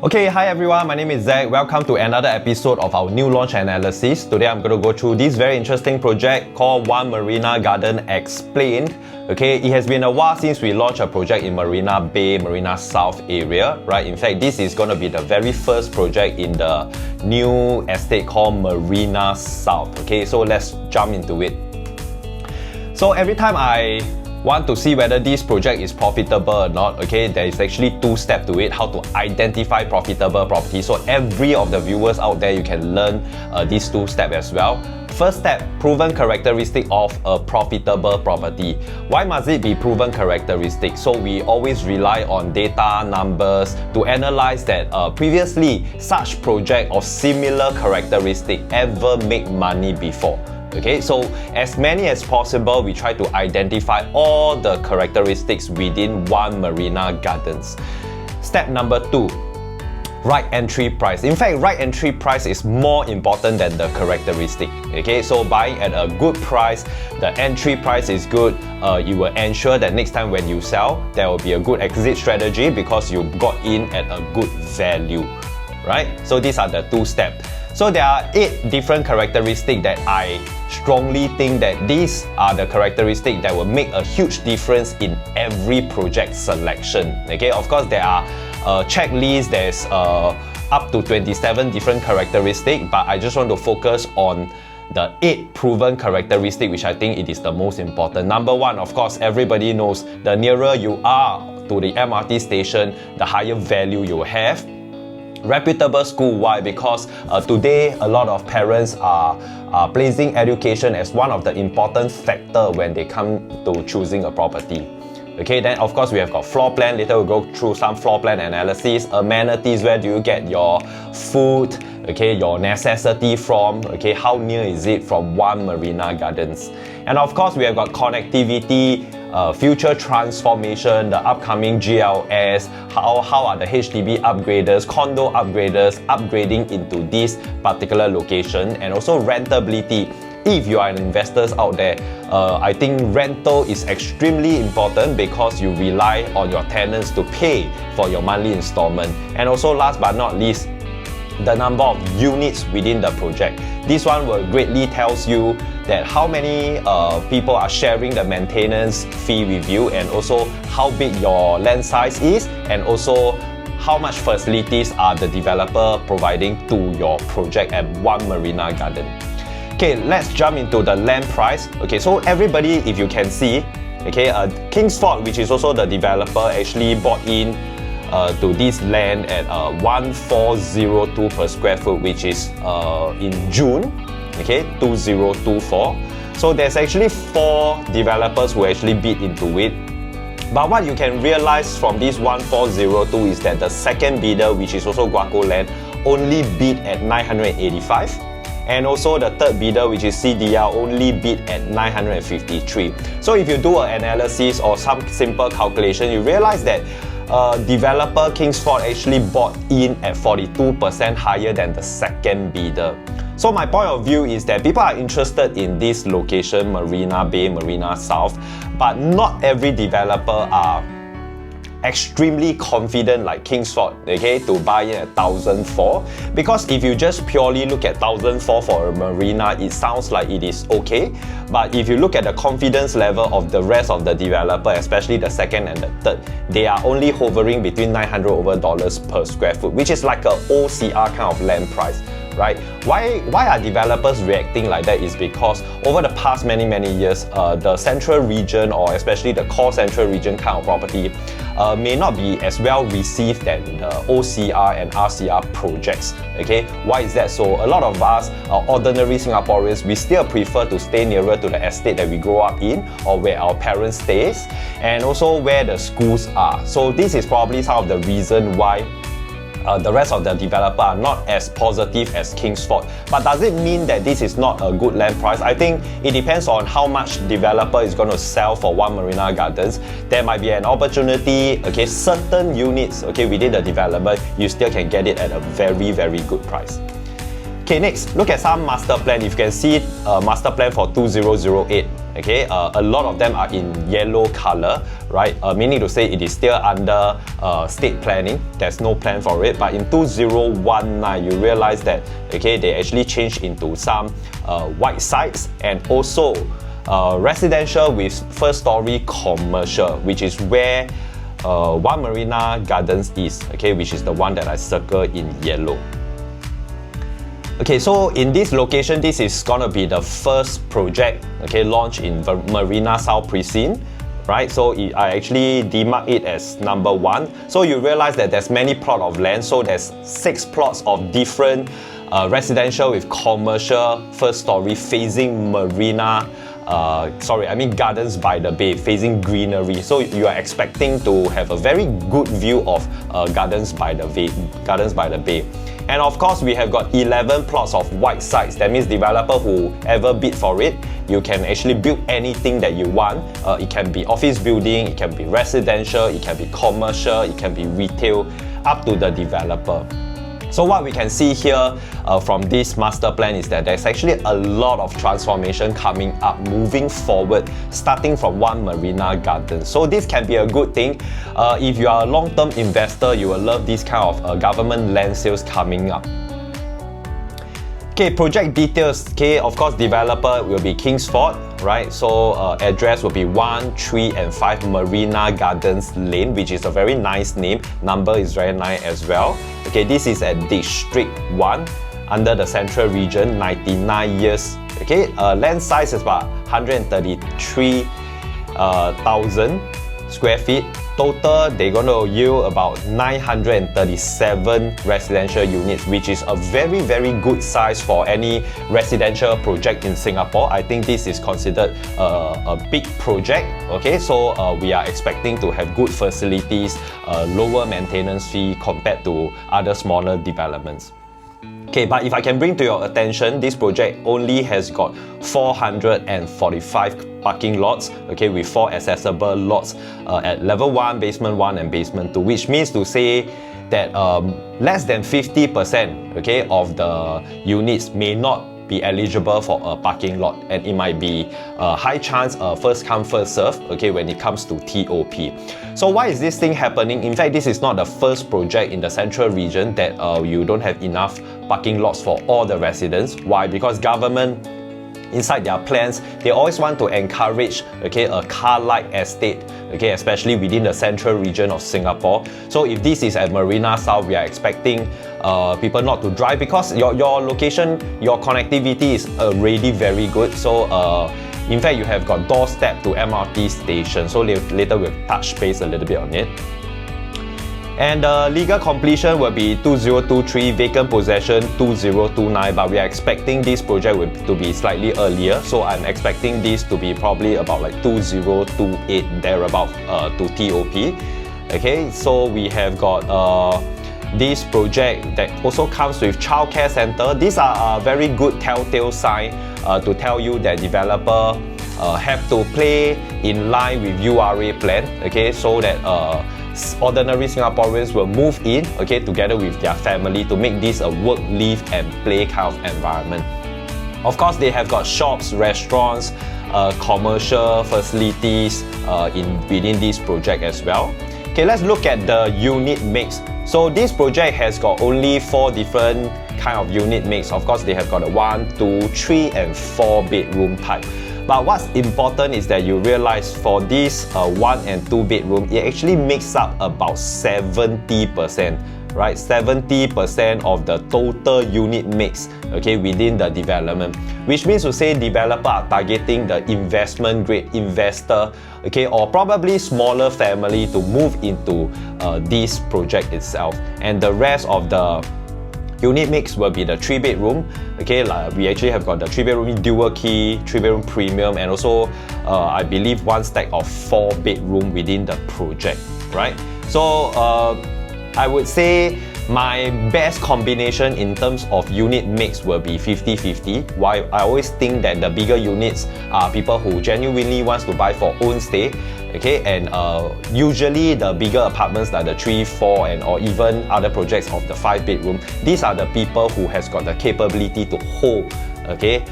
Okay, hi everyone, my name is Zach. Welcome to another episode of our new launch analysis. Today I'm going to go through this very interesting project called One Marina Garden Explained. Okay, it has been a while since we launched a project in Marina Bay, Marina South area, right? In fact, this is going to be the very first project in the new estate called Marina South. Okay, so let's jump into it. So every time I want to see whether this project is profitable or not, okay, there is actually two steps to it, how to identify profitable property. So every of the viewers out there, you can learn these two steps as well. First step, proven characteristic of a profitable property. Why must it be proven characteristic? So we always rely on data, numbers to analyze that previously such project of similar characteristic ever made money before. Okay, so as many as possible, we try to identify all the characteristics within one Marina Gardens. Step number 2, right entry price. In fact, right entry price is more important than the characteristic. Okay, so buying at a good price, the entry price is good, you will ensure that next time when you sell, there will be a good exit strategy because you got in at a good value, right? So these are the two steps. So there are 8 different characteristics that I strongly think that these are the characteristics that will make a huge difference in every project selection. Okay, of course there are checklists, there's up to 27 different characteristics, but I just want to focus on the 8 proven characteristics, which I think it is the most important. Number 1, of course, everybody knows the nearer you are to the MRT station, the higher value you have. Reputable school. Why? Because today a lot of parents are placing education as one of the important factors when they come to choosing a property. Okay, then of course we have got floor plan. Later we'll go through some floor plan analysis. Amenities, where do you get your food, okay, your necessity from, okay, how near is it from one Marina Gardens. And of course we have got connectivity, future transformation, the upcoming GLS, how are the HDB upgraders, condo upgraders upgrading into this particular location, and also rentability. If you are an investors out there, I think rental is extremely important because you rely on your tenants to pay for your monthly installment. And also last but not least, the number of units within the project. This one will greatly tells you that how many people are sharing the maintenance fee with you, and also how big your land size is, and also how much facilities are the developer providing to your project at one Marina Garden. Okay, let's jump into the land price. Okay, so everybody, if you can see, okay, Kingsford, which is also the developer, actually bought in to this land at 1402 per square foot, which is in June, okay, 2024. So there's actually 4 developers who actually bid into it. But what you can realize from this 1402 is that the second bidder, which is also Guaco Land, only bid at 985. And also the third bidder, which is CDR, only bid at 953. So if you do an analysis or some simple calculation, you realize that developer Kingsford actually bought in at 42% higher than the second bidder. So my point of view is that people are interested in this location, Marina Bay, Marina South, but not every developer are extremely confident like Kingsford, okay, to buy in at 1,004. Because if you just purely look at 1,004 for a marina, it sounds like it is okay. But if you look at the confidence level of the rest of the developer, especially the second and the third, they are only hovering between $900 over per square foot, which is like a OCR kind of land price. Right? Why are developers reacting like that is because over the past many years, the central region, or especially the core central region kind of property, may not be as well received than the OCR and RCR projects. Okay, why is that so? A lot of us, ordinary Singaporeans, we still prefer to stay nearer to the estate that we grow up in, or where our parents stays, and also where the schools are. So this is probably some of the reason why the rest of the developer are not as positive as Kingsford. But does it mean that this is not a good land price? I think it depends on how much developer is going to sell for one Marina Gardens. There might be an opportunity, okay, certain units, okay, within the development, you still can get it at a very good price. Okay, next, look at some master plan. If you can see master plan for 2008. Okay, a lot of them are in yellow color, right? Meaning to say it is still under state planning. There's no plan for it. But in 2019, you realize that, okay, they actually changed into some white sites and also residential with first story commercial, which is where One Marina Gardens is, okay, which is the one that I circle in yellow. Okay, so in this location, this is gonna be the first project, okay, launched in the Marina South Precinct, right? So I actually demark it as number 1. So you realize that there's many plots of land, so there's 6 plots of different residential with commercial first story facing Marina, Gardens by the Bay, facing greenery. So you are expecting to have a very good view of Gardens by the Bay. And of course, we have got 11 plots of white sites. That means developer who ever bid for it, you can actually build anything that you want. It can be office building, it can be residential, it can be commercial, it can be retail, up to the developer. So what we can see here from this master plan is that there's actually a lot of transformation coming up, moving forward, starting from One Marina Gardens. So this can be a good thing. If you are a long-term investor, you will love this kind of government land sales coming up. Okay, project details. Okay, of course, developer will be Kingsford, right? So address will be 1, 3, and 5 Marina Gardens Lane, which is a very nice name. Number is very nice as well. Okay, this is at District 1 under the Central Region, 99 years. Okay, land size is about 133,000 square feet. Total, they're going to yield about 937 residential units, which is a very, very good size for any residential project in Singapore. I think this is considered a big project. Okay, so we are expecting to have good facilities, lower maintenance fee compared to other smaller developments. Okay, but if I can bring to your attention, this project only has got 445 parking lots, okay, with 4 accessible lots at level 1, basement 1 and basement 2, which means to say that less than 50%, okay, of the units may not be eligible for a parking lot, and it might be a high chance first come first serve, okay, when it comes to TOP. So why is this thing happening? In fact, this is not the first project in the central region that you don't have enough parking lots for all the residents. Why? Because government, inside their plans, they always want to encourage, okay, a car-like estate, okay, especially within the central region of Singapore. So if this is at Marina South, we are expecting people not to drive because your location, your connectivity is already very good. So in fact, you have got doorstep to MRT station. So later we'll touch base a little bit on it. And legal completion will be 2023, vacant possession 2029, but we are expecting this project to be slightly earlier, so I'm expecting this to be probably about like 2028 thereabout to TOP. Okay, so we have got this project that also comes with childcare center. These are a very good telltale sign to tell you that developer have to play in line with URA plan, okay, so that ordinary Singaporeans will move in, okay, together with their family to make this a work, live and play kind of environment. Of course, they have got shops, restaurants, commercial facilities within this project as well. Okay, let's look at the unit mix. So this project has got only 4 different kind of unit mix. Of course, they have got a 1, 2, 3 and 4 bedroom type. But what's important is that you realize for this 1 and 2 bedroom, it actually makes up about 70%, right? 70% of the total unit mix, okay, within the development. Which means to say developer are targeting the investment grade investor, okay, or probably smaller family to move into this project itself. And the rest of the unit mix will be the 3 bedroom. Okay, we actually have got the 3 bedroom dual key, 3 bedroom premium, and also I believe 1 stack of 4 bedroom within the project, right? So I would say my best combination in terms of unit mix will be 50-50. Why? I always think that the bigger units are people who genuinely wants to buy for own stay. Okay, and usually the bigger apartments like the 3, 4 and or even other projects of the 5 bedroom, these are the people who has got the capability to hold okay,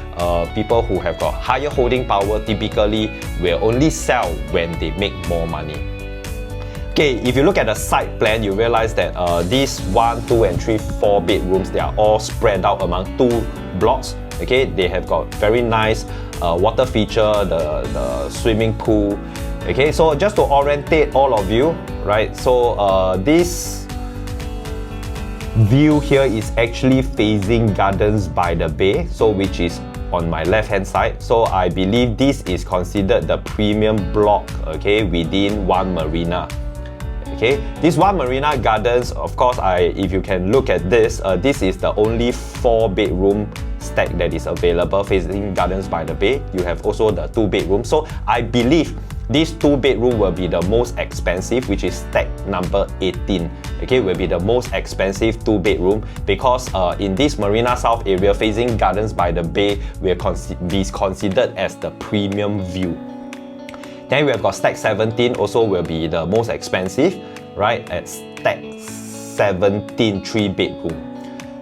people who have got higher holding power typically will only sell when they make more money. Okay, if you look at the site plan, you realize that these 1, 2 and 3, 4 bedrooms, they are all spread out among 2 blocks. Okay, they have got very nice water feature, the swimming pool. Okay, so just to orientate all of you, right? So this view here is actually facing Gardens by the Bay, so which is on my left hand side. So I believe this is considered the premium block, okay, within One Marina. Okay, this One Marina Gardens, of course, if you can look at this, this is the only 4-bedroom stack that is available facing Gardens by the Bay. You have also the 2-bedroom. So I believe this 2-bedroom will be the most expensive, which is stack number 18. Okay, will be the most expensive 2-bedroom because in this Marina South area facing Gardens by the Bay will be considered as the premium view. Then we have got stack 17, also will be the most expensive, right? At stack 17, 3-bedroom.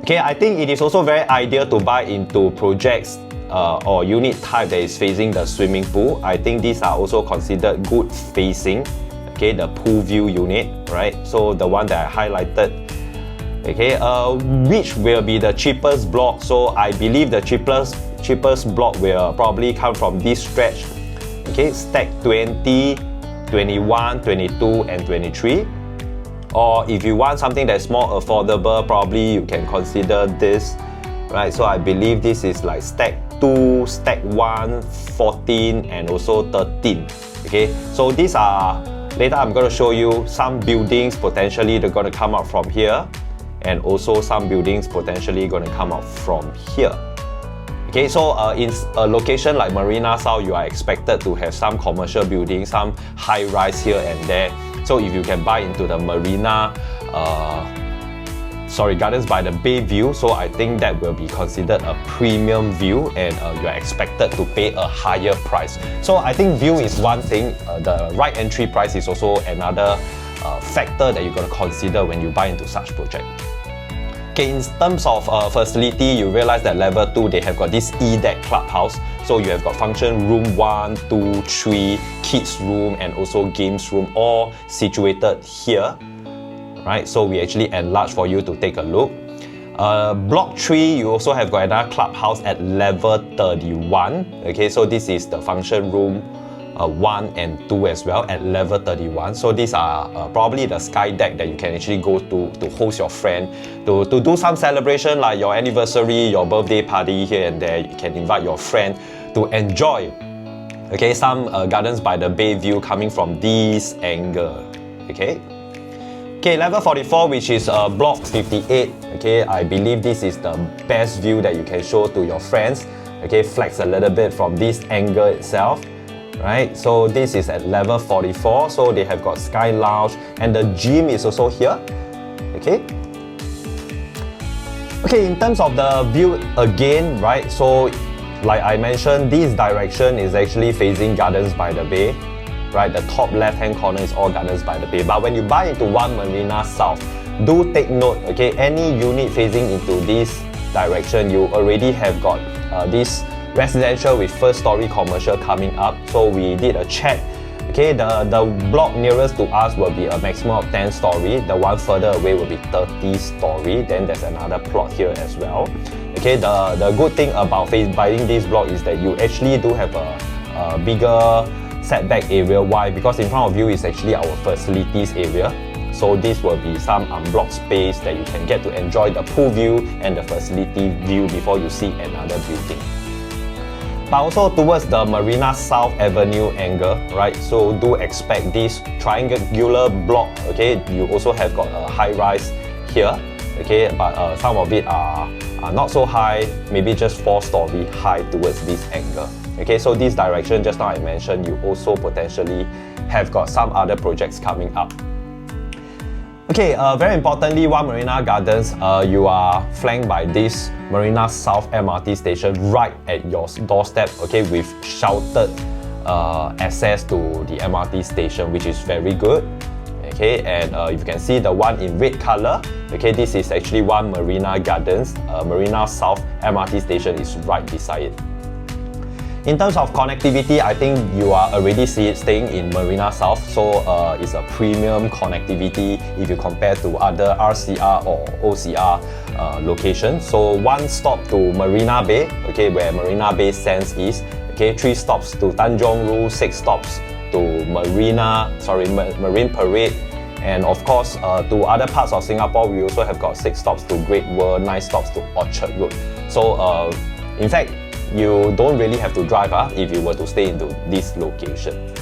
Okay, I think it is also very ideal to buy into projects or unit type that is facing the swimming pool. I think these are also considered good facing. Okay, the pool view unit, right? So the one that I highlighted. Okay, which will be the cheapest block? So I believe the cheapest block will probably come from this stretch. Okay, stack 20, 21, 22 and 23. Or if you want something that's more affordable, probably you can consider this, right? So I believe this is like stack 2, stack 1, 14 and also 13. Okay, so these are, later I'm going to show you some buildings potentially they're going to come out from here, and also some buildings potentially going to come out from here. Okay, so in a location like Marina South, you are expected to have some commercial buildings, some high-rise here and there. So if you can buy into the Gardens by the Bay view, so I think that will be considered a premium view, and you are expected to pay a higher price. So I think view is one thing, the right entry price is also another factor that you're going to consider when you buy into such project. Okay, in terms of facility, you realize that level 2, they have got this E-deck clubhouse. So you have got function room 1, 2, 3, kids room and also games room, all situated here. Right, so we actually enlarge for you to take a look. Block 3, you also have got another clubhouse at level 31. Okay, so this is the function room 1 and 2 as well at level 31. So these are probably the sky deck that you can actually go to host your friend, to do some celebration like your anniversary, your birthday party here and there. You can invite your friend to enjoy, okay, some Gardens by the Bay view coming from this angle. Okay. Okay, level 44, which is block 58. Okay, I believe this is the best view that you can show to your friends. Okay, flex a little bit from this angle itself. Right, so this is at level 44. So they have got sky lounge and the gym is also here. Okay. Okay, in terms of the view again, right? So like I mentioned, this direction is actually facing Gardens by the Bay. Right, the top left-hand corner is all Gardens by the Bay. But when you buy into One Marina South, do take note, okay, any unit facing into this direction, you already have got this residential with first-story commercial coming up. So we did a check. Okay, the block nearest to us will be a maximum of 10-story. The one further away will be 30-story. Then there's another plot here as well. Okay, the good thing about buying this block is that you actually do have a bigger setback area. Why? Because in front of you is actually our facilities area. So this will be some unblocked space that you can get to enjoy the pool view and the facility view before you see another building. But also towards the Marina South Avenue angle, right? So do expect this triangular block. Okay, you also have got a high rise here. Okay, but some of it are not so high, maybe just 4-story high towards this angle. Okay, so this direction just now I mentioned, you also potentially have got some other projects coming up. Okay, very importantly, One Marina Gardens, you are flanked by this Marina South MRT Station right at your doorstep, okay, with sheltered access to the MRT station, which is very good. okay, and you can see the one in red color, okay, this is actually One Marina Gardens. Marina South MRT Station is right beside it. In terms of connectivity, I think you are already staying in Marina South, so it's a premium connectivity if you compare to other RCR or OCR locations. So 1 stop to Marina Bay, okay, where Marina Bay Sands is, okay, 3 stops to Tanjong Ru, 6 stops to Marine Parade, and of course to other parts of Singapore, we also have got 6 stops to Great World, 9 stops to Orchard Road. So in fact, you don't really have to drive if you were to stay into this location.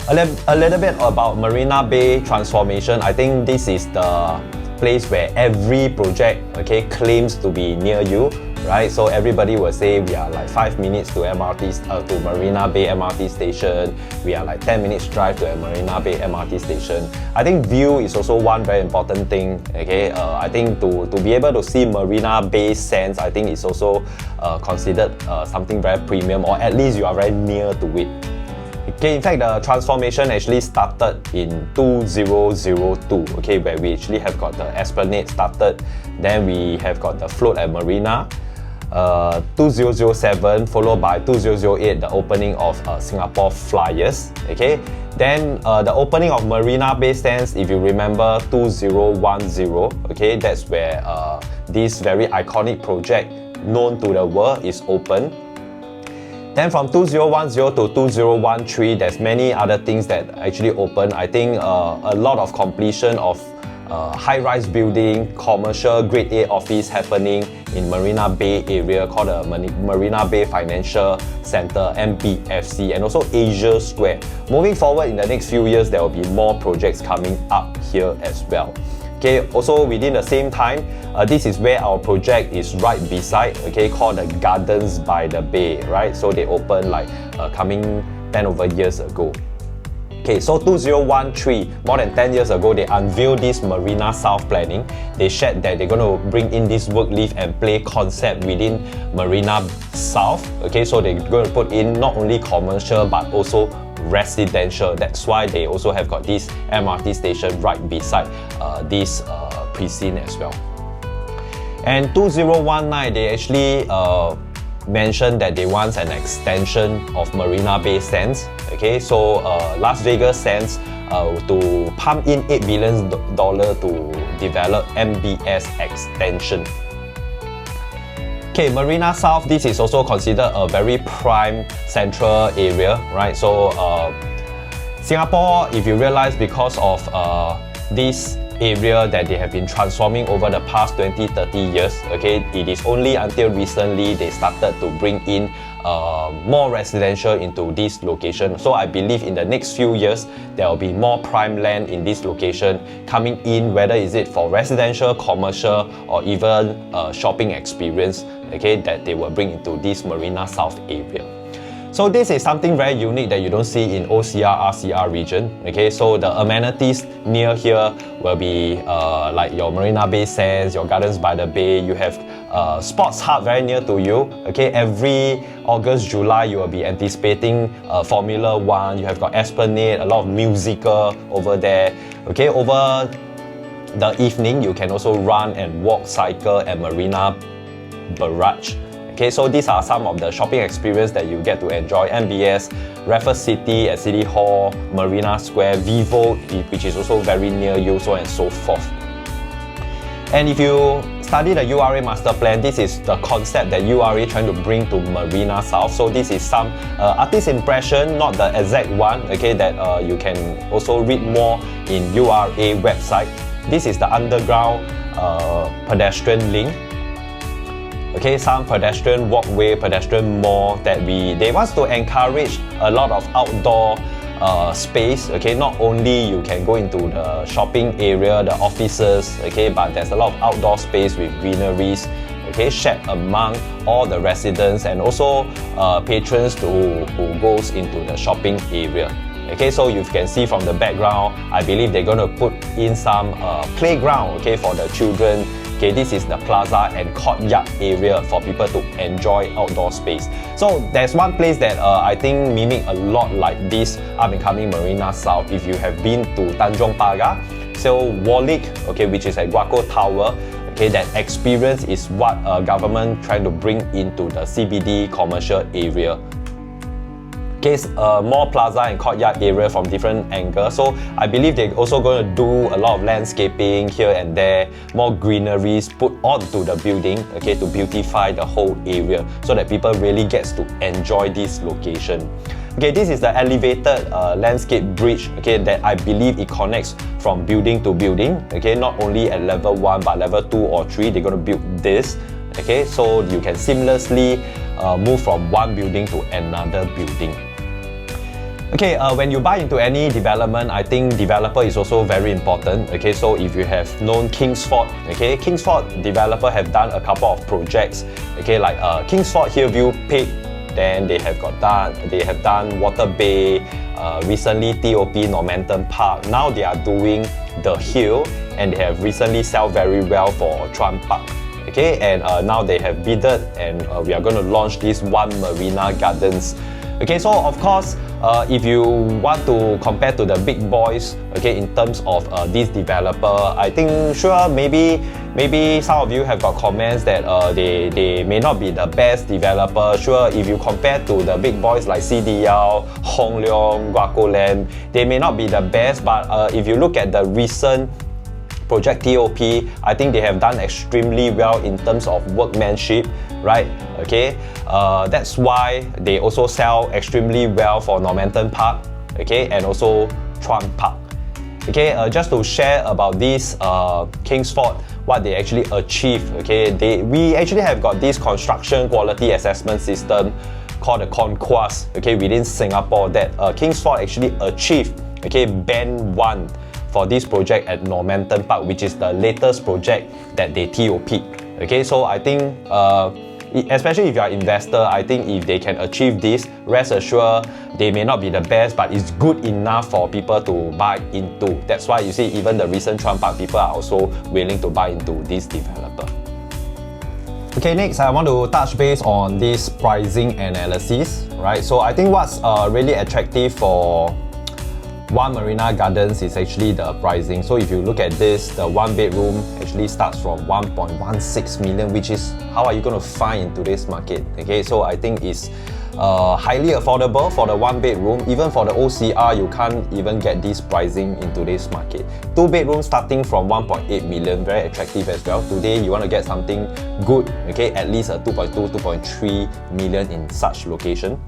A little bit about Marina Bay Transformation. I think this is the place where every project, okay, claims to be near you, right? So everybody will say we are like 5 minutes to to Marina Bay MRT Station. We are like 10 minutes drive to a Marina Bay MRT Station. I think view is also one very important thing. Okay, I think to be able to see Marina Bay Sands, I think it's also considered something very premium, or at least you are very near to it. Okay, in fact, the transformation actually started in 2002, okay, where we actually have got the Esplanade started, then we have got the float at Marina, 2007, followed by 2008, the opening of Singapore Flyers, okay. Then the opening of Marina Bay Sands, if you remember, 2010, okay, that's where this very iconic project known to the world is open. Then from 2010 to 2013, there's many other things that actually open. I think a lot of completion of high-rise building, commercial grade A office happening in Marina Bay area called the Marina Bay Financial Center, MBFC, and also Asia Square. Moving forward in the next few years, there will be more projects coming up here as well. Okay, also within the same time, this is where our project is right beside, okay, called the Gardens by the Bay, right? So they opened like coming 10 over years ago. Okay, so 2013, more than 10 years ago, they unveiled this Marina South planning. They shared that they're going to bring in this work, live and play concept within Marina South. Okay, so they're going to put in not only commercial but also residential. That's why they also have got this MRT station right beside this precinct as well. And 2019, they actually mentioned that they want an extension of Marina Bay Sands. Okay, so Las Vegas Sands to pump in $8 billion to develop MBS extension. Okay, Marina South, this is also considered a very prime central area, right? So Singapore, if you realize, because of this area that they have been transforming over the past 20-30 years, okay, it is only until recently they started to bring in more residential into this location. So I believe in the next few years there will be more prime land in this location coming in, whether is it for residential, commercial, or even shopping experience, okay, that they will bring into this Marina South area. So this is something very unique that you don't see in OCR, RCR region. Okay, so the amenities near here will be like your Marina Bay Sands, your Gardens by the Bay. You have sports hub very near to you. Okay, every August, July, you will be anticipating Formula 1. You have got Esplanade, a lot of musical over there. Okay, over the evening, you can also run and walk, cycle at Marina Barrage. Okay, so these are some of the shopping experience that you get to enjoy. MBS, Raffles City at City Hall, Marina Square, Vivo, which is also very near you, so and so forth. And if you study the URA Masterplan, this is the concept that URA trying to bring to Marina South. So this is some artist impression, not the exact one, okay, that you can also read more in URA website. This is the underground pedestrian link. Okay, some pedestrian walkway, pedestrian mall that they want to encourage a lot of outdoor space. Okay, not only you can go into the shopping area, the offices, okay, but there's a lot of outdoor space with greeneries, okay, shared among all the residents and also patrons who goes into the shopping area. Okay, so you can see from the background, I believe they're going to put in some playground, okay, for the children Okay, this is the plaza and courtyard area for people to enjoy outdoor space. So there's one place that I think mimic a lot like this up-and-coming Marina South. If you have been to Tanjong Pagar, so Warwick, okay, which is at Guaco Tower, okay, that experience is what government trying to bring into the CBD commercial area. Okay, more plaza and courtyard area from different angles. So I believe they're also going to do a lot of landscaping here and there, more greeneries put onto the building, okay, to beautify the whole area so that people really gets to enjoy this location. Okay, this is the elevated landscape bridge, okay, that I believe it connects from building to building, okay, not only at level 1 but level 2 or 3, they're going to build this, okay, so you can seamlessly move from one building to another building. Okay, when you buy into any development, I think developer is also very important. Okay, so if you have known Kingsford, okay, Kingsford developer have done a couple of projects. Okay, like Kingsford Hillview Peak, then they have done Water Bay, recently TOP Normanton Park. Now they are doing The Hill, and they have recently sold very well for Chuan Park. Okay, and now they have bidded, and we are going to launch this One Marina Gardens. Okay, so of course, if you want to compare to the big boys, okay, in terms of this developer, I think sure maybe some of you have got comments that they may not be the best developer. Sure, if you compare to the big boys like CDL, Hong Leong, Guaco Land, they may not be the best, but if you look at the recent project TOP, I think they have done extremely well in terms of workmanship, right? Okay, that's why they also sell extremely well for Normanton Park, okay, and also Chuan Park. Okay, just to share about this Kingsford, what they actually achieved. Okay, we actually have got this construction quality assessment system called the Conquest, okay, within Singapore that Kingsford actually achieved, okay, band 1 for this project at Normanton Park, which is the latest project that they TOP. Okay, so I think, especially if you are an investor, I think if they can achieve this, rest assured, they may not be the best, but it's good enough for people to buy into. That's why you see even the recent Chuan Park people are also willing to buy into this developer. Okay, next I want to touch base on this pricing analysis, right? So I think what's really attractive for One Marina Gardens is actually the pricing. So if you look at this, the one bedroom actually starts from 1.16 million, which is how are you going to find in today's market? Okay, so I think it's highly affordable for the one bedroom. Even for the OCR, you can't even get this pricing in today's market. Two bedrooms starting from 1.8 million, very attractive as well. Today, you want to get something good, okay, at least a 2.2, 2.3 million in such location.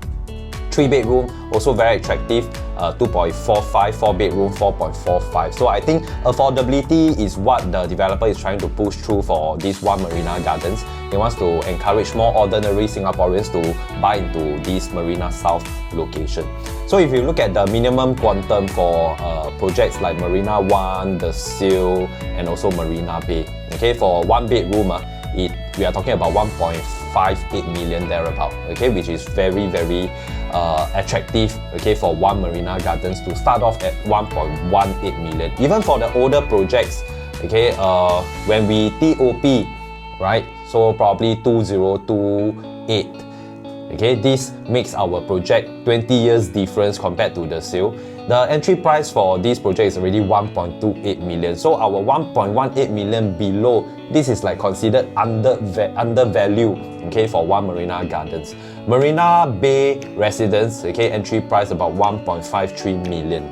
3 bedroom, also very attractive, 2.45, 4 bedroom, 4.45. So I think affordability is what the developer is trying to push through for this One Marina Gardens. He wants to encourage more ordinary Singaporeans to buy into this Marina South location. So if you look at the minimum quantum for projects like Marina 1, The Seal, and also Marina Bay, okay, for 1 bedroom, we are talking about 1.58 million thereabout, okay, which is very attractive, okay, for One Marina Gardens to start off at 1.18 million. Even for the older projects, okay, when we TOP, right, so probably 2028, okay, this makes our project 20 years difference compared to the sale. The entry price for this project is already 1.28 million. So our 1.18 million below, this is like considered undervalue, okay, for One Marina Gardens. Marina Bay Residence, okay, entry price about 1.53 million.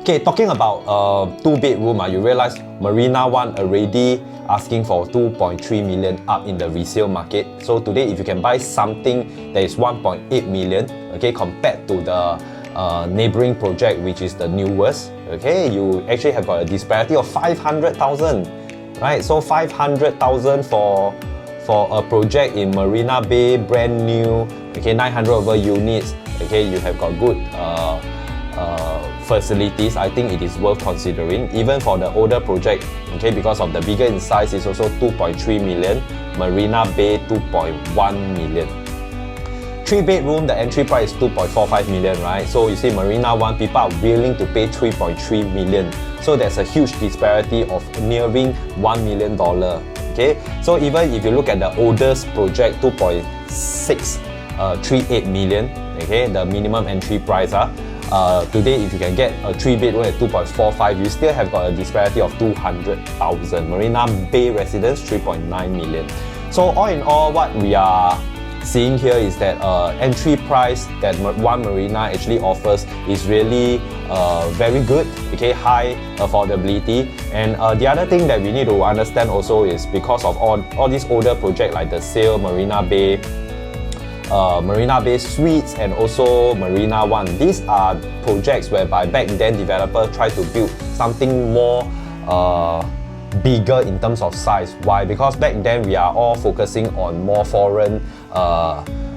Okay, talking about 2 bedroom, you realize Marina 1 already asking for 2.3 million up in the resale market. So today, if you can buy something that is 1.8 million, okay, compared to the neighboring project, which is the newest, okay, you actually have got a disparity of 500,000, right? So 500,000 for a project in Marina Bay, brand new, okay, 900 over units, okay, you have got good facilities. I think it is worth considering. Even for the older project, okay, because of the bigger in size, it's also 2.3 million. Marina Bay 2.1 million. 3 bedroom, the entry price is 2.45 million, right? So you see Marina 1, people are willing to pay 3.3 million So there's a huge disparity of nearing $1 million. Okay, so even if you look at the oldest project, 2.638 million, okay, the minimum entry price. Today, if you can get a 3-bedroom at 2.45, you still have got a disparity of 200,000. Marina Bay residents, 3.9 million. So all in all, what we are seeing here is that entry price that One Marina actually offers is really very good, okay, high affordability. And the other thing that we need to understand also is because of all these older projects like the Sail, Marina Bay Suites, and also Marina One. These are projects whereby back then developers try to build something more bigger in terms of size. Why? Because back then we are all focusing on more foreign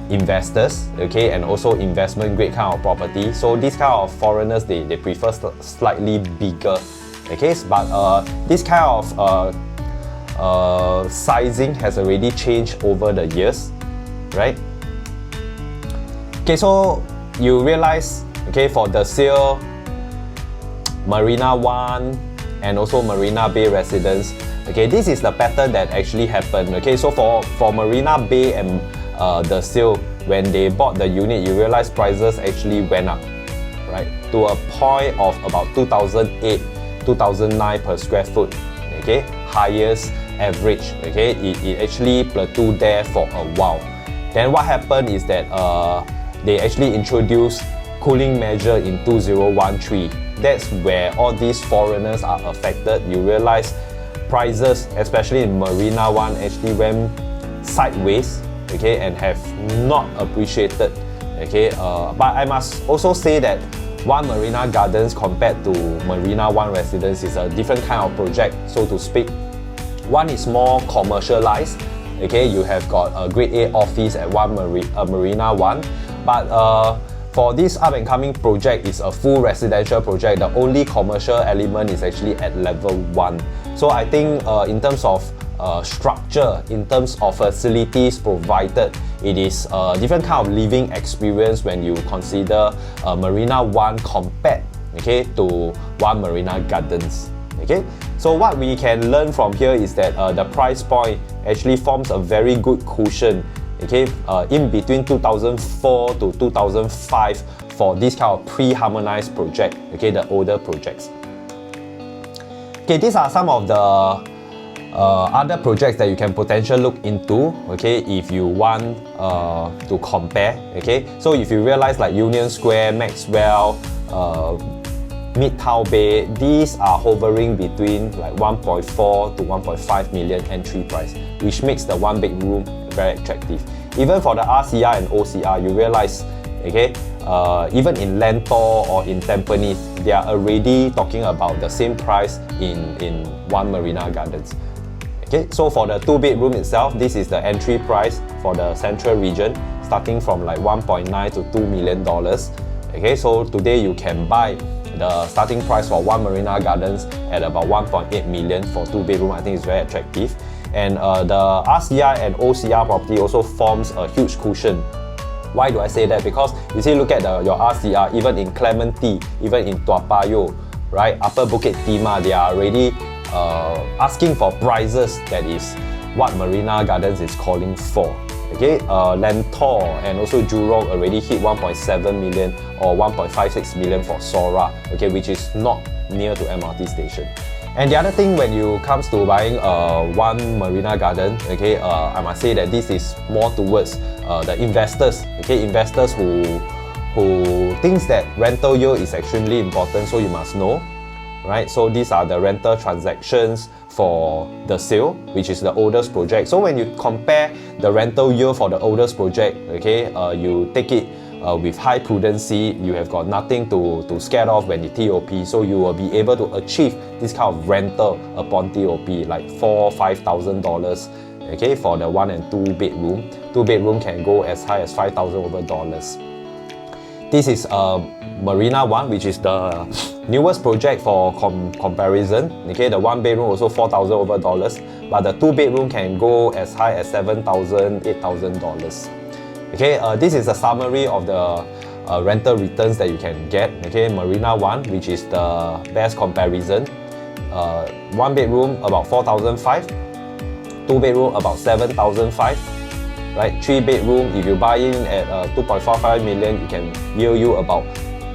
investors, okay, and also investment grade kind of property. So these kind of foreigners, they prefer slightly bigger, okay. But this kind of sizing has already changed over the years, right? Okay, so you realize, okay, for the Sail, Marina One, and also Marina Bay residents, okay, this is the pattern that actually happened. Okay, so for Marina Bay and the Sail, when they bought the unit, you realize prices actually went up, right, to a point of about 2008, 2009 per square foot, okay, highest average, okay, it actually plateaued there for a while. Then what happened is that they actually introduced cooling measure in 2013. That's where all these foreigners are affected. You realize prices, especially in Marina One, actually went sideways, okay, and have not appreciated, okay. But I must also say that One Marina Gardens compared to Marina One Residence is a different kind of project, so to speak. One is more commercialized, okay. You have got a Grade A office at Marina One, but for this up and coming project is a full residential project. The only commercial element is actually at level 1. So I think in terms of structure, in terms of facilities provided, it is a different kind of living experience when you consider Marina One compared, okay, to One Marina Gardens. Okay, so what we can learn from here is that the price point actually forms a very good cushion, okay, in between 2004 to 2005 for this kind of pre-harmonized project, okay, the older projects. Okay, these are some of the other projects that you can potentially look into, okay, if you want to compare, okay. So if you realize like Union Square, Maxwell, Midtown Bay, these are hovering between like 1.4 to 1.5 million entry price, which makes the one bedroom very attractive. Even for the RCR and OCR, you realize, okay, even in Lentor or in Tampines, they are already talking about the same price in One Marina Gardens. Okay, so for the 2-bedroom itself, this is the entry price for the central region, starting from like 1.9 to $2 million. Okay, so today you can buy the starting price for One Marina Gardens at about 1.8 million for 2-bedroom. I think it's very attractive. And the RCR and OCR property also forms a huge cushion. Why do I say that? Because you see, look at your RCR, even in Clementi, even in Toa Payoh, right, Upper Bukit Timah, they are already asking for prices that is what Marina Gardens is calling for. Okay, Lentor and also Jurong already hit 1.7 million or 1.56 million for Sora, okay, which is not near to MRT station. And the other thing when you comes to buying One Marina Garden, okay, I must say that this is more towards the investors, okay, investors who thinks that rental yield is extremely important, so you must know, right? So these are the rental transactions for the Sail, which is the oldest project. So when you compare the rental yield for the oldest project, okay, you take it with high prudency, you have got nothing to scare off when you TOP, so you will be able to achieve this kind of rental upon TOP, like $4,000-$5,000, okay, for the 1 and 2 bedroom. 2 bedroom can go as high as $5,000. This is Marina One, which is the newest project for comparison. Okay, the 1 bedroom also $4,000, but the 2 bedroom can go as high as $7,000, $8,000. Okay, this is a summary of the rental returns that you can get. Okay, Marina 1, which is the best comparison. 1 bedroom about 4,500, 2 bedroom about 7,500, right? 3 bedroom, if you buy in at 2.45 million, it can yield you about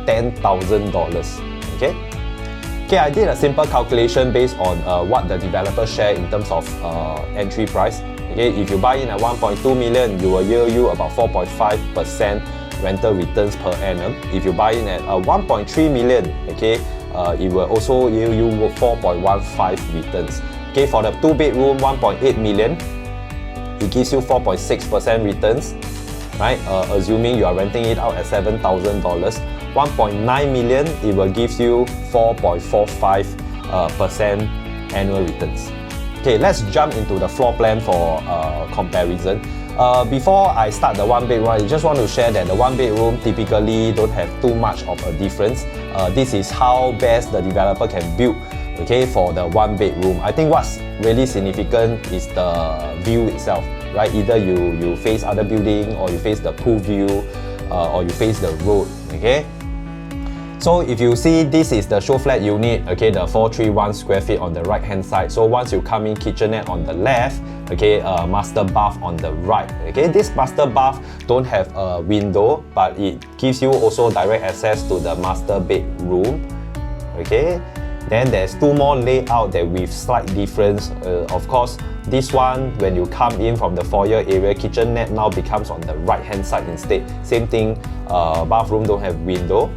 $10,000. Okay. Okay, I did a simple calculation based on what the developer share in terms of entry price. Okay, if you buy in at 1.2 million, you will yield you about 4.5% rental returns per annum. If you buy in at 1.3 million, okay, it will also yield you 4.15 returns. Okay, for the 2 bedroom, 1.8 million, it gives you 4.6% returns, right? Assuming you are renting it out at $7,000. 1.9 million, it will give you 4.45% annual returns. Okay, let's jump into the floor plan for comparison. Before I start the 1 bedroom, I just want to share that the 1 bedroom typically don't have too much of a difference. This is how best the developer can build, okay, for the 1 bedroom. I think what's really significant is the view itself, right? Either you face other building, or you face the pool view, or you face the road, okay? So if you see, this is the show flat unit, okay, the 431 square feet on the right hand side. So once you come in, kitchenette on the left, okay, master bath on the right. Okay, this master bath don't have a window, but it gives you also direct access to the master bedroom. Okay, then there's 2 more layout that with slight difference. Of course, this one, when you come in from the foyer area, kitchenette now becomes on the right hand side instead. Same thing, bathroom don't have window.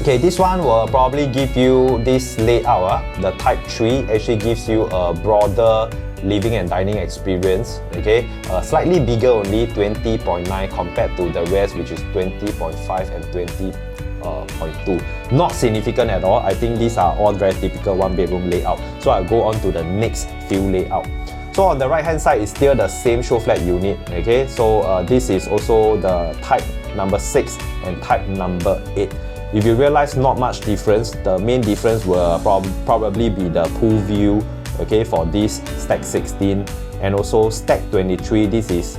Okay, this one will probably give you this layout. The type 3 actually gives you a broader living and dining experience. Okay, slightly bigger, only 20.9 compared to the rest, which is 20.5 and 20.2. Not significant at all. I think these are all very typical 1 bedroom layout. So I'll go on to the next few layout. So on the right hand side is still the same show flat unit. Okay, so this is also the type number 6 and type number 8. If you realize not much difference, the main difference will probably be the pool view, okay, for this stack 16, and also stack 23. This is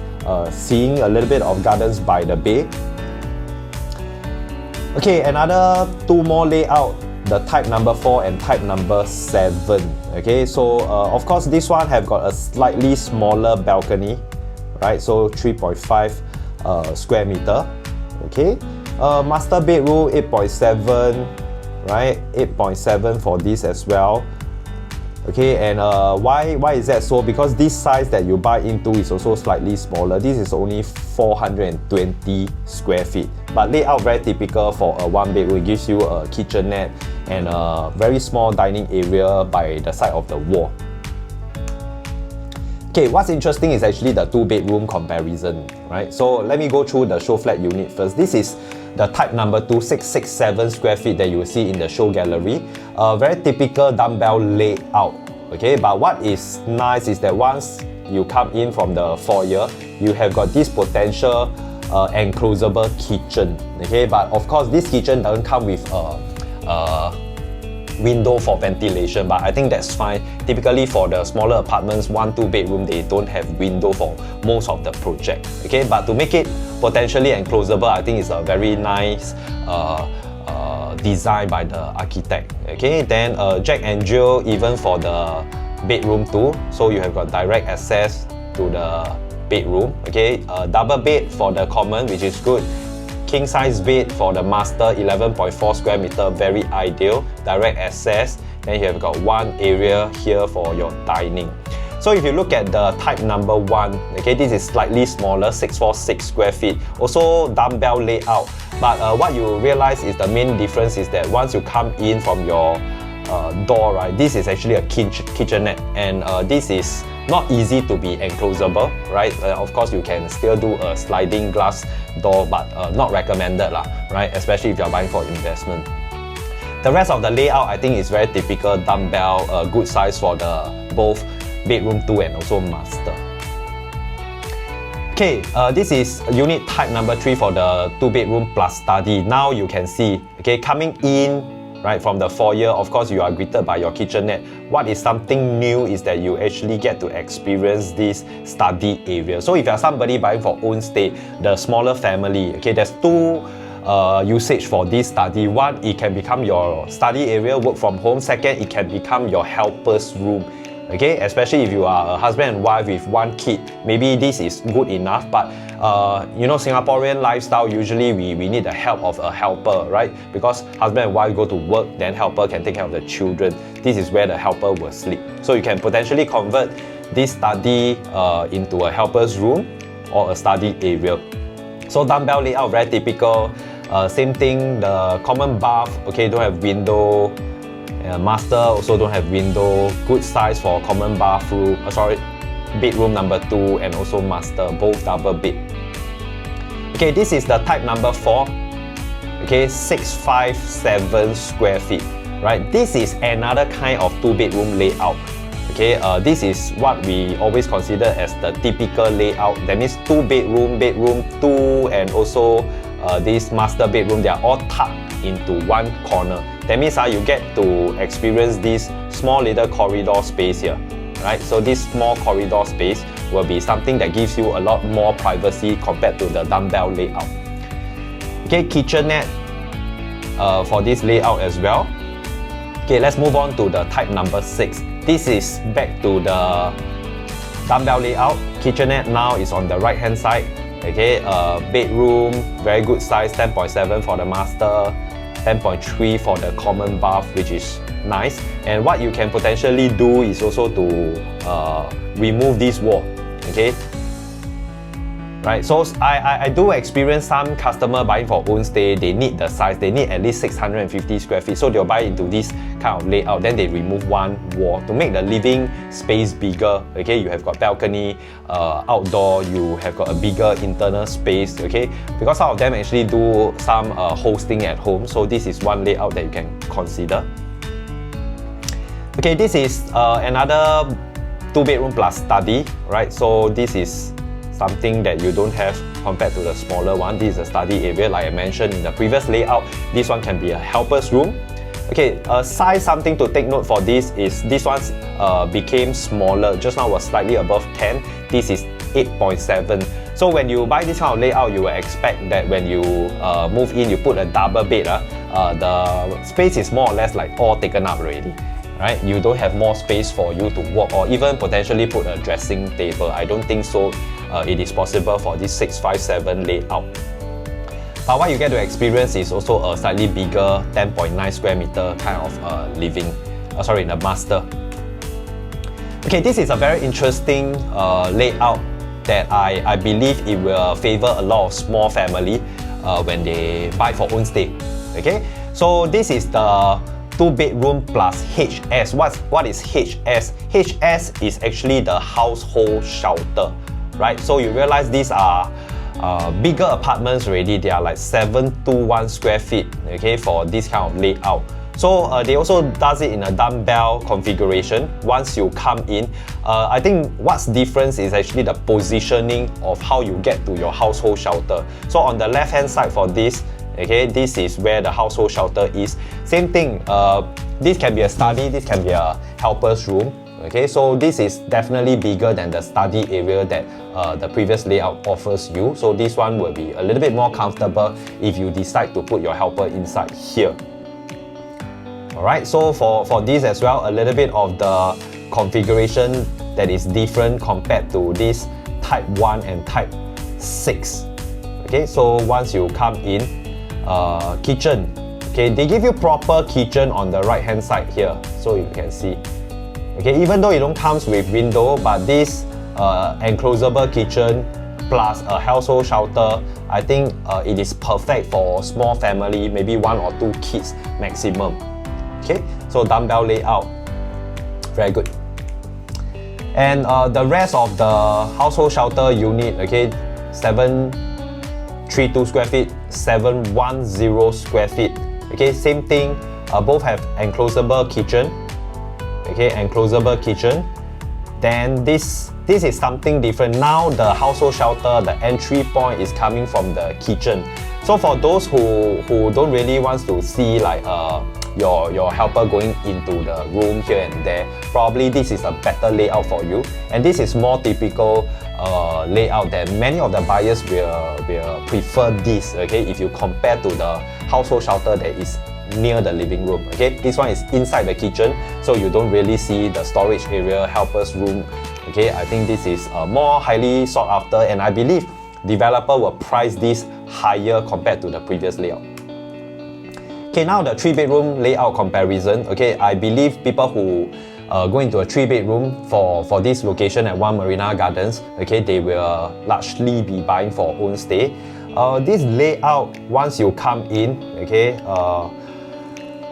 seeing a little bit of gardens by the bay. Okay, another 2 more layout, the type number 4 and type number 7. Okay, so of course this one have got a slightly smaller balcony, right? So 3.5 square meter. Okay. Master bedroom 8.7, right? 8.7 for this as well. Okay, and why is that so? Because this size that you buy into is also slightly smaller. This is only 420 square feet, but layout very typical for a 1 bedroom. It gives you a kitchenette and a very small dining area by the side of the wall. Okay, what's interesting is actually the 2 bedroom comparison, right? So let me go through the show flat unit first. This is the type number 2, 667 square feet that you will see in the show gallery. Very typical dumbbell layout. Okay, but what is nice is that once you come in from the foyer, you have got this potential enclosable kitchen. Okay, but of course this kitchen doesn't come with a window for ventilation, but I think that's fine. Typically for the smaller apartments, 1-2 bedroom, they don't have window for most of the project. Okay, but to make it potentially enclosable, I think it's a very nice design by the architect. Okay, then Jack and Jill even for the bedroom too, so you have got direct access to the bedroom. Okay, double bed for the common, which is good. King size bed for the master, 11.4 square meter, very ideal, direct access. Then you have got 1 area here for your dining. So if you look at the type number 1, okay, this is slightly smaller, 646 square feet, also dumbbell layout. But what you realize is the main difference is that once you come in from your door, right, this is actually a kitchenette, and this is not easy to be enclosable, right? Of course, you can still do a sliding glass door, but not recommended lah, right? Especially if you're buying for investment. The rest of the layout, I think, is very typical dumbbell, good size for the both bedroom 2 and also master. Okay, this is unit type number 3 for the 2 bedroom plus study. Now you can see, okay, coming in right? From the foyer, of course, you are greeted by your kitchenette. What is something new is that you actually get to experience this study area. So if you are somebody buying for own stay, the smaller family, okay, there's two usage for this study. One, it can become your study area, work from home. Second, it can become your helper's room. Okay, especially if you are a husband and wife with one kid, maybe this is good enough, but you know, Singaporean lifestyle, usually we need the help of a helper, right? Because husband and wife go to work, then helper can take care of the children. This is where the helper will sleep. So you can potentially convert this study into a helper's room or a study area. So dumbbell layout, very typical. Same thing, the common bath, okay, don't have window. Master also don't have window. Good size for common bathroom, bedroom number 2, and also master, both double bed. Okay, this is the type number 4. Okay, 657 square feet. Right, this is another kind of 2-bedroom layout. Okay, this is what we always consider as the typical layout. That means 2 bedroom, bedroom 2, and also this master bedroom. They are all tucked into one corner. That means you get to experience this small little corridor space here, right? So this small corridor space will be something that gives you a lot more privacy compared to the dumbbell layout. Okay, kitchenette for this layout as well. Okay, let's move on to the type number 6. This is back to the dumbbell layout. Kitchenette now is on the right hand side. Okay, bedroom, very good size, 10.7 for the master, 10.3 for the common bath, which is nice. And what you can potentially do is also to remove this wall. Okay, right? So I do experience some customer buying for own stay. They need the size. They need at least 650 square feet. So they'll buy into this kind of layout. Then they remove one wall to make the living space bigger. Okay, you have got balcony, outdoor. You have got a bigger internal space. Okay, because some of them actually do some hosting at home. So this is one layout that you can consider. Okay, this is another 2-bedroom plus study. Right, so this is something that you don't have compared to the smaller one. This is a study area, like I mentioned in the previous layout. This one can be a helper's room. Okay, size, something to take note for this is this one became smaller. Just now was slightly above 10. This is 8.7. So when you buy this kind of layout, you will expect that when you move in, you put a double bed. The space is more or less like all taken up already. Right? You don't have more space for you to walk or even potentially put a dressing table. I don't think so. It is possible for this 657 layout. But what you get to experience is also a slightly bigger 10.9 square meter kind of living. The master. Okay, this is a very interesting layout that I believe it will favor a lot of small family when they buy for own stay. Okay, so this is the 2-bedroom plus HS. What is HS? HS is actually the household shelter, right? So you realize these are bigger apartments already. They are like 721 square feet, okay, for this kind of layout. So they also does it in a dumbbell configuration. Once you come in, I think what's different is actually the positioning of how you get to your household shelter. So on the left hand side for this, okay, this is where the household shelter is. Same thing, this can be a study, this can be a helper's room. Okay, so this is definitely bigger than the study area that the previous layout offers you. So this one will be a little bit more comfortable if you decide to put your helper inside here. Alright, so for this as well, a little bit of the configuration that is different compared to this type 1 and type 6. Okay, so once you come in, kitchen. Okay, they give you proper kitchen on the right hand side here, so you can see. Okay, even though it don't comes with window, but this enclosable kitchen plus a household shelter, I think it is perfect for small family, maybe 1 or 2 kids maximum. Okay, so dumbbell layout, very good. And the rest of the household shelter unit, okay, 732 square feet, 710 square feet. Okay, same thing, both have enclosable kitchen. Okay, enclosable kitchen. Then this is something different. Now the household shelter, the entry point is coming from the kitchen. So for those who don't really want to see like your helper going into the room here and there, probably this is a better layout for you. And this is more typical layout that many of the buyers will prefer this, okay, if you compare to the household shelter that is near the living room. Okay, this one is inside the kitchen, so you don't really see the storage area, helper's room. Okay, I think this is more highly sought after, and I believe developer will price this higher compared to the previous layout. Okay, now the 3-bedroom layout comparison. Okay, I believe people who go into a 3-bedroom for this location at One Marina Gardens, okay, they will largely be buying for own stay. This layout, once you come in, okay,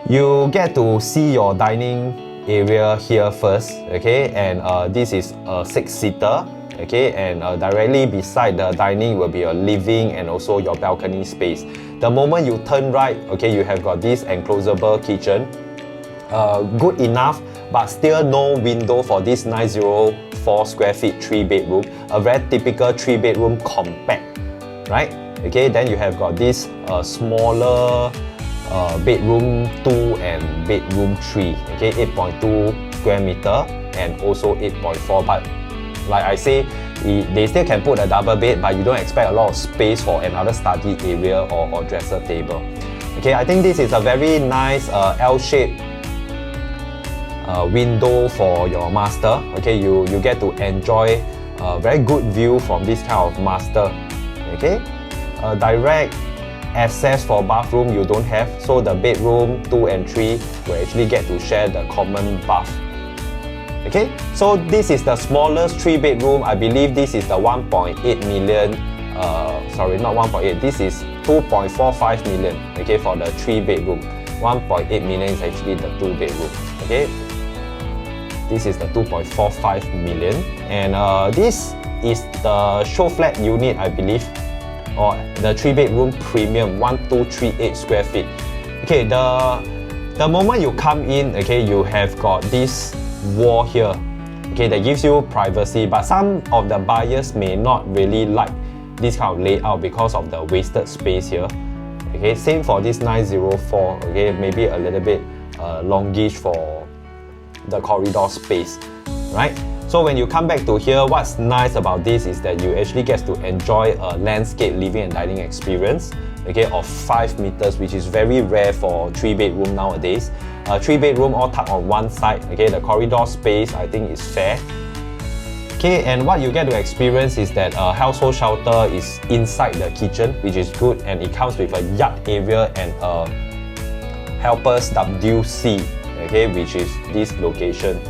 you get to see your dining area here first, okay, and this is a 6-seater, okay, and directly beside the dining will be your living and also your balcony space. The moment you turn right, okay, you have got this enclosable kitchen, good enough, but still no window for this 904 square feet 3-bedroom, a very typical 3-bedroom compact, right? Okay, then you have got this smaller bedroom 2 and bedroom 3, okay, 8.2 square meter and also 8.4, but like I say, they still can put a double bed, but you don't expect a lot of space for another study area or dresser table. Okay, I think this is a very nice L-shaped window for your master. Okay, you get to enjoy a very good view from this kind of master. Okay, direct access for bathroom you don't have, so the bedroom 2 and 3 will actually get to share the common bath. Okay, so this is the smallest 3-bedroom. I believe this is the 1.8 million, sorry, not 1.8, this is 2.45 million, okay, for the 3-bedroom. 1.8 million is actually the 2-bedroom, okay. This is the 2.45 million, and this is the show flat unit, I believe, or the 3-bedroom premium 1238 square feet. Okay, the moment you come in, okay, you have got this wall here, okay, that gives you privacy, but some of the buyers may not really like this kind of layout because of the wasted space here. Okay, same for this 904, okay, maybe a little bit longish for the corridor space, right? So when you come back to here, what's nice about this is that you actually get to enjoy a landscape living and dining experience, okay, of 5 meters, which is very rare for 3-bedroom nowadays. 3-bedroom all tucked on one side, okay, the corridor space I think is fair. Okay, and what you get to experience is that household shelter is inside the kitchen, which is good, and it comes with a yard area and a helper's WC, okay, which is this location.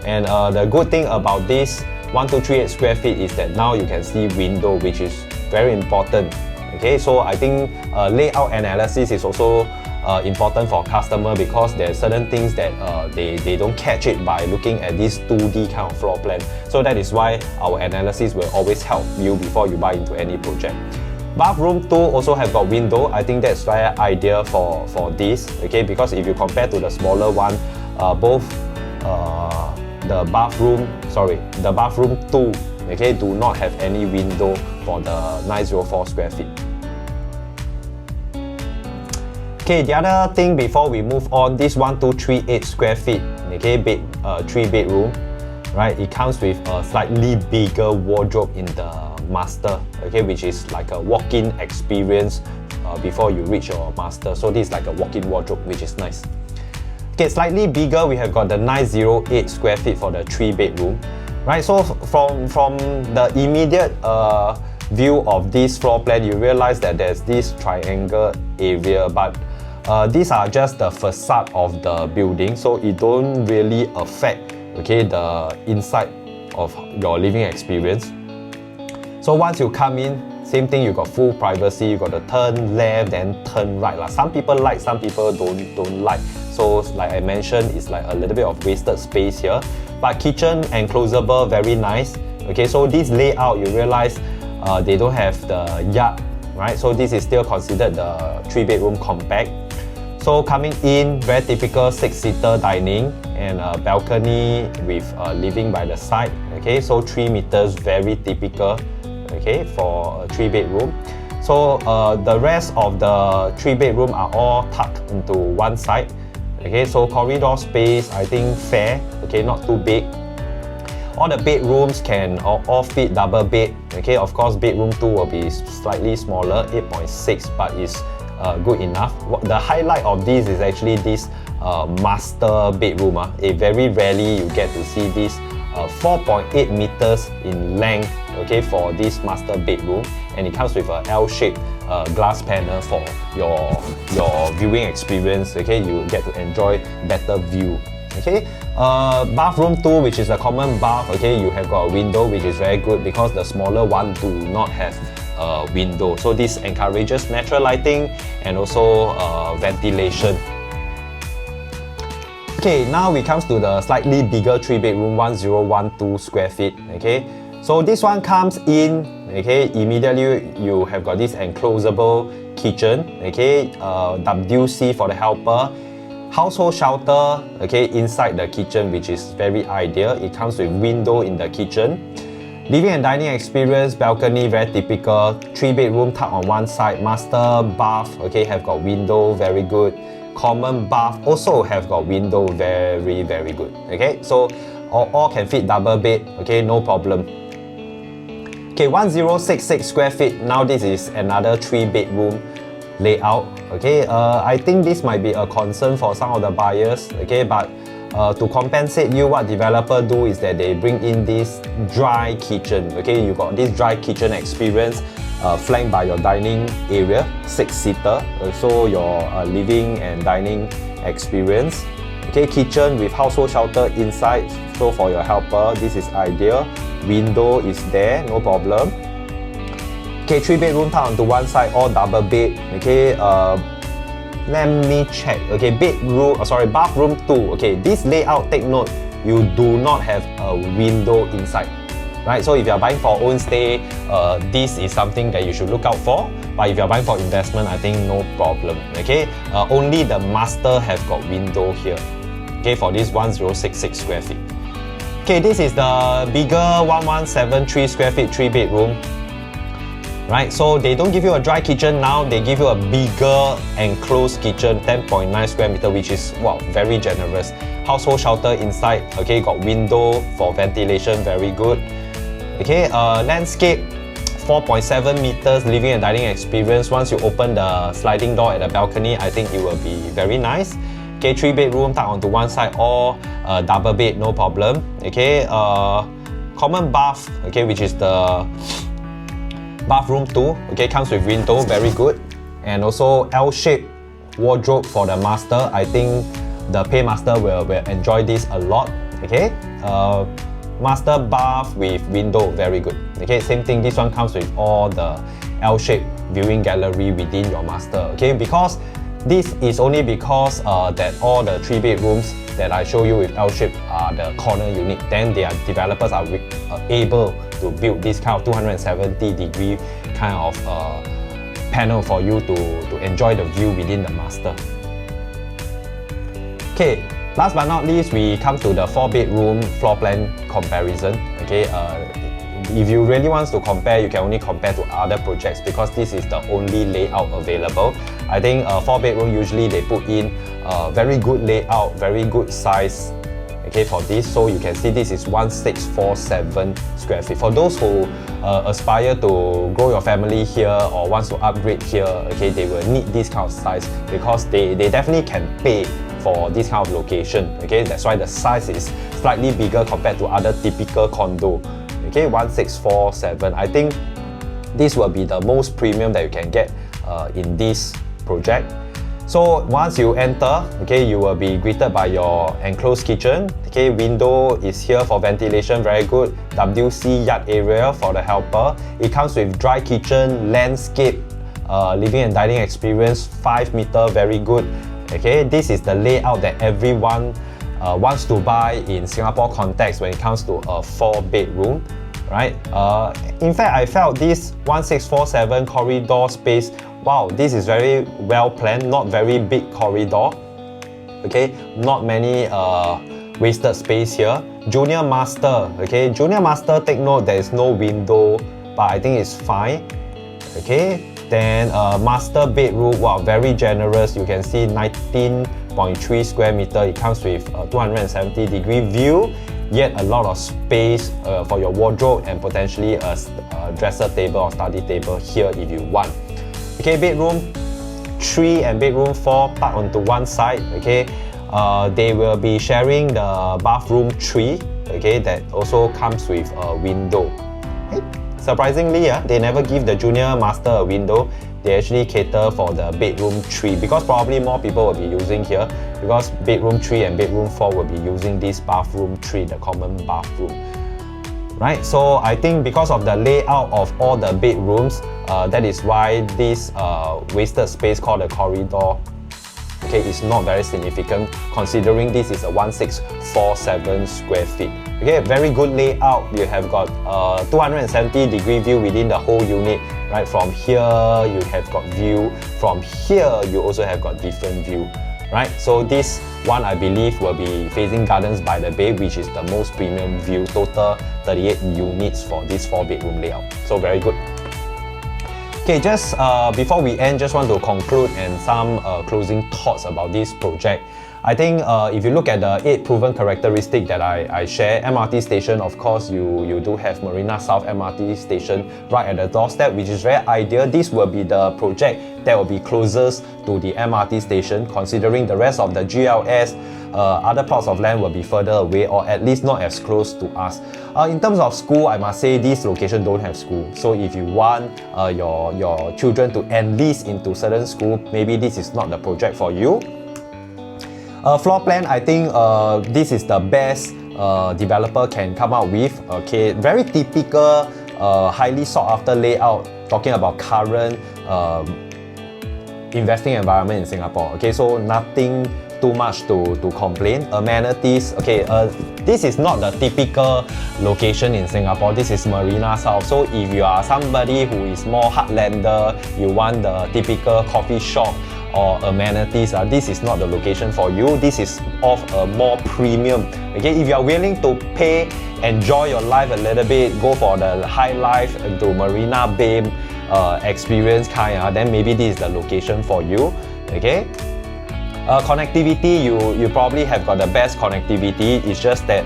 And the good thing about this 1238 square feet is that now you can see window, which is very important. Okay, so I think layout analysis is also important for customer, because there are certain things that they don't catch it by looking at this 2D kind of floor plan. So that is why our analysis will always help you before you buy into any project. Bathroom 2 also have got window. I think that's very ideal for this, okay, because if you compare to the smaller one, both the bathroom 2, okay, do not have any window for the 904 square feet. Okay, the other thing before we move on, this 1238 square feet, okay, 3-bedroom, right? It comes with a slightly bigger wardrobe in the master, okay, which is like a walk-in experience before you reach your master. So this is like a walk-in wardrobe, which is nice. Okay, slightly bigger, we have got the 908 square feet for the 3-bedroom, right? So from the immediate view of this floor plan, you realize that there's this triangle area, but these are just the facade of the building, so it don't really affect, okay, the inside of your living experience. So once you come in, same thing, you got full privacy, you got to turn left then turn right. Some people like, some people don't like. So like I mentioned, it's like a little bit of wasted space here. But kitchen enclosable, very nice. Okay, so this layout, you realize they don't have the yard, right? So this is still considered the 3-bedroom compact. So coming in, very typical 6-seater dining and a balcony with living by the side. Okay, so 3 meters, very typical, okay, for a 3-bedroom. So the rest of the 3-bedroom are all tucked into one side. Okay, so corridor space, I think fair, okay, not too big. All the bedrooms can all fit double bed. Okay, of course, bedroom 2 will be slightly smaller, 8.6, but it's good enough. The highlight of this is actually this master bedroom. Very rarely you get to see this 4.8 meters in length, okay, for this master bedroom, and it comes with a L-shaped glass panel for your viewing experience. Okay, you get to enjoy better view. Okay, bathroom 2, which is a common bath. Okay, you have got a window, which is very good because the smaller one do not have a window. So this encourages natural lighting and also ventilation. Okay, now we comes to the slightly bigger 3-bedroom, 1012 square feet. Okay, so this one comes in. Okay, immediately you have got this enclosable kitchen. Okay, WC for the helper. Household shelter, okay, inside the kitchen, which is very ideal. It comes with window in the kitchen. Living and dining experience, balcony, very typical. 3-bedroom tucked on one side. Master bath, okay, have got window, very good. Common bath also have got window, very good. Okay, so all can fit double bed. Okay, no problem. Okay, 1066 square feet. Now this is another 3-bedroom layout. Okay, I think this might be a concern for some of the buyers. Okay, but to compensate you, what developer do is that they bring in this dry kitchen. Okay, you got this dry kitchen experience flanked by your dining area, 6-seater, so your living and dining experience. Okay, kitchen with household shelter inside, so for your helper, this is ideal. Window is there, no problem. Okay, 3-bedroom tucked onto one side, all double bed. Okay, let me check. Okay, bathroom 2. Okay, this layout, take note, you do not have a window inside. Right, so if you are buying for own stay, this is something that you should look out for. But if you are buying for investment, I think no problem. Okay, only the master have got window here. Okay, for this 1066 square feet. Okay, this is the bigger 1173 square feet 3-bedroom. Right, so they don't give you a dry kitchen now, they give you a bigger enclosed kitchen, 10.9 square meter, which is, wow, very generous. Household shelter inside, okay, got window for ventilation, very good. Okay, landscape, 4.7 meters living and dining experience. Once you open the sliding door at the balcony, I think it will be very nice. Okay, 3-bedroom tucked onto one side, or double bed, no problem. Okay, common bath, okay, which is the bathroom 2, okay, comes with window, very good. And also L-shaped wardrobe for the master. I think the paymaster will enjoy this a lot. Okay, master bath with window, very good. Okay, same thing, this one comes with all the L-shaped viewing gallery within your master. Okay, because this is only because that all the 3-bedrooms that I show you with L-shape are the corner unit. Then their developers are able to build this kind of 270-degree kind of panel for you to enjoy the view within the master. Okay, last but not least, we come to the 4-bedroom floor plan comparison. Okay, if you really want to compare, you can only compare to other projects because this is the only layout available. I think a 4-bedroom usually they put in very good layout, very good size. Okay, for this, so you can see this is 1647 square feet. For those who aspire to grow your family here or wants to upgrade here, okay, they will need this kind of size because they definitely can pay for this kind of location. Okay, that's why the size is slightly bigger compared to other typical condo. Okay, 1647. I think this will be the most premium that you can get in this project. So once you enter, okay, you will be greeted by your enclosed kitchen. Okay, window is here for ventilation, very good. WC yard area for the helper. It comes with dry kitchen, landscape, living and dining experience, 5 meter, very good. Okay, this is the layout that everyone wants to buy in Singapore context when it comes to a 4-bedroom. Right? In fact, I felt this 1647 corridor space, wow, this is very well planned, not very big corridor. Okay, not many wasted space here. Junior master, okay, junior master, take note there is no window, but I think it's fine. Okay, then master bedroom, wow, very generous. You can see 19 8.3 square meter. It comes with a 270-degree view, yet a lot of space for your wardrobe and potentially a dresser table or study table here if you want. Okay, bedroom 3 and bedroom 4 park onto one side. Okay, they will be sharing the bathroom 3. Okay, that also comes with a window. Okay. Surprisingly, they never give the junior master a window. They actually cater for the bedroom 3 because probably more people will be using here, because bedroom 3 and bedroom 4 will be using this bathroom 3, the common bathroom. Right, so I think because of the layout of all the bedrooms, that is why this wasted space called the corridor, okay, is not very significant considering this is a 1647 square feet. Okay, very good layout. You have got 270-degree view within the whole unit. Right, from here you have got view, from here you also have got different view. Right, so this one I believe will be facing Gardens by the Bay, which is the most premium view. Total 38 units for this 4-bedroom layout. So very good. Okay, just before we end, just want to conclude and some closing thoughts about this project. I think if you look at the 8 proven characteristics that I share, MRT station, of course, you do have Marina South MRT Station right at the doorstep, which is very ideal. This will be the project that will be closest to the MRT station, considering the rest of the GLS, other plots of land will be further away or at least not as close to us. In terms of school, I must say this location don't have school. So if you want your children to enlist into certain school, maybe this is not the project for you. Floor plan, I think this is the best developer can come out with. Okay, very typical, highly sought after layout, talking about current investing environment in Singapore. Okay, so nothing too much to complain. Amenities, okay, this is not the typical location in Singapore. This is Marina South. So if you are somebody who is more heartlander, you want the typical coffee shop or amenities, this is not the location for you. This is of a more premium. Okay, if you are willing to pay, enjoy your life a little bit, go for the high life into Marina Bay experience kind, then maybe this is the location for you. Okay. Connectivity, you probably have got the best connectivity. It's just that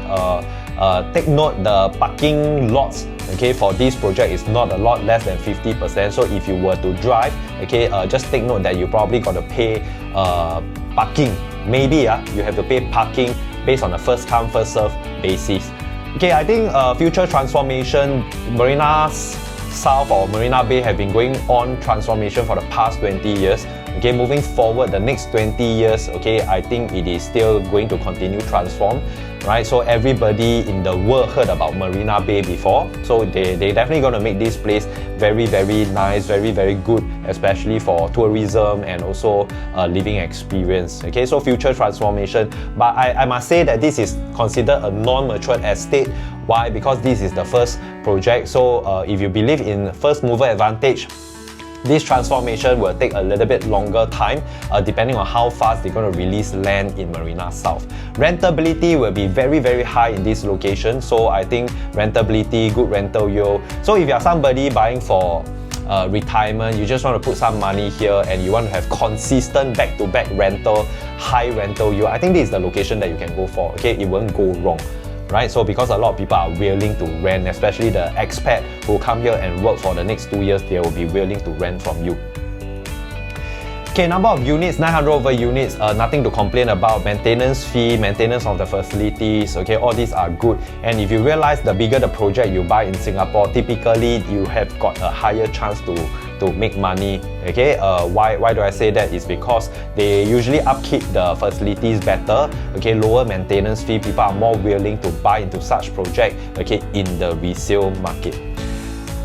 take note, the parking lots, okay, for this project is not a lot less than 50%. So if you were to drive, okay, just take note that you probably got to pay parking. Maybe you have to pay parking based on a first come first serve basis. Okay, I think future transformation, Marina South or Marina Bay have been going on transformation for the past 20 years. Okay, moving forward the next 20 years, okay, I think it is still going to continue transform, right? So everybody in the world heard about Marina Bay before, so they definitely going to make this place very, very nice, very, very good, especially for tourism and also living experience. Okay, so future transformation, but I must say that this is considered a non-matured estate. Why? Because this is the first project. So if you believe in first mover advantage, this transformation will take a little bit longer time depending on how fast they're going to release land in Marina South. Rentability will be very, very high in this location. So I think rentability, good rental yield. So if you are somebody buying for retirement, you just want to put some money here and you want to have consistent back-to-back rental, high rental yield, I think this is the location that you can go for. Okay, it won't go wrong. Right, so because a lot of people are willing to rent, especially the expat who come here and work for the next 2 years, they will be willing to rent from you. Okay, number of units, 900 over units, nothing to complain about. Maintenance fee, maintenance of the facilities, okay, all these are good. And if you realize the bigger the project you buy in Singapore, typically you have got a higher chance to make money. Okay, why do I say that? Is because they usually upkeep the facilities better. Okay, lower maintenance fee, people are more willing to buy into such project, okay, in the resale market.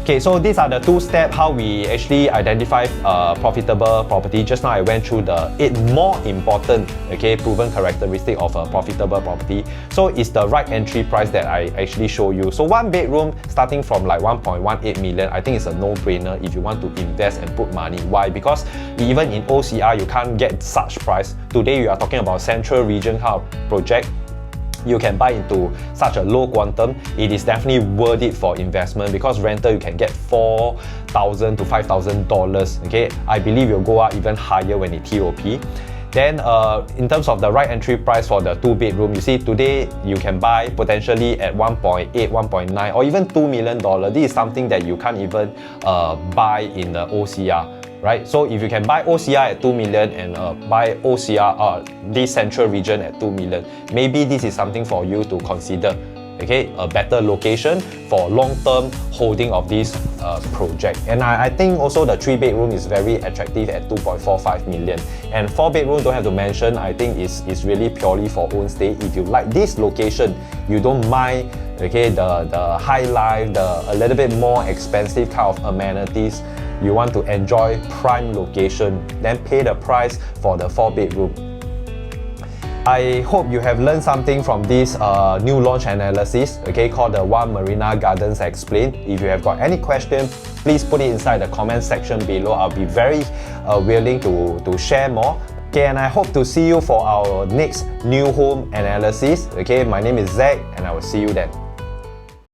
Okay, so these are the 2 steps how we actually identify profitable property. Just now I went through the 8 more important, okay, proven characteristic of a profitable property. So it's the right entry price that I actually show you. So 1 bedroom starting from like 1.18 million, I think it's a no-brainer if you want to invest and put money. Why? Because even in OCR you can't get such price. Today you are talking about central region kind of project. You can buy into such a low quantum, it is definitely worth it for investment because rental you can get $4,000 to $5,000. Okay, I believe you'll go up even higher when it TOP. Then in terms of the right entry price for the 2-bedroom, you see today you can buy potentially at 1.8, 1.9 or even $2 million. This is something that you can't even buy in the OCR. Right? So if you can buy OCR at 2 million and buy OCR this central region at 2 million, maybe this is something for you to consider. Okay, a better location for long-term holding of this project. And I think also the 3-bedroom is very attractive at 2.45 million. And 4-bedroom, don't have to mention, I think is really purely for own stay. If you like this location, you don't mind, okay, the high life, a little bit more expensive kind of amenities, you want to enjoy prime location, then pay the price for the 4-bedroom. I hope you have learned something from this new launch analysis, okay, called the One Marina Gardens Explained. If you have got any question, please put it inside the comment section below. I'll be very willing to share more. Okay, and I hope to see you for our next new home analysis. Okay, my name is Zach and I will see you then.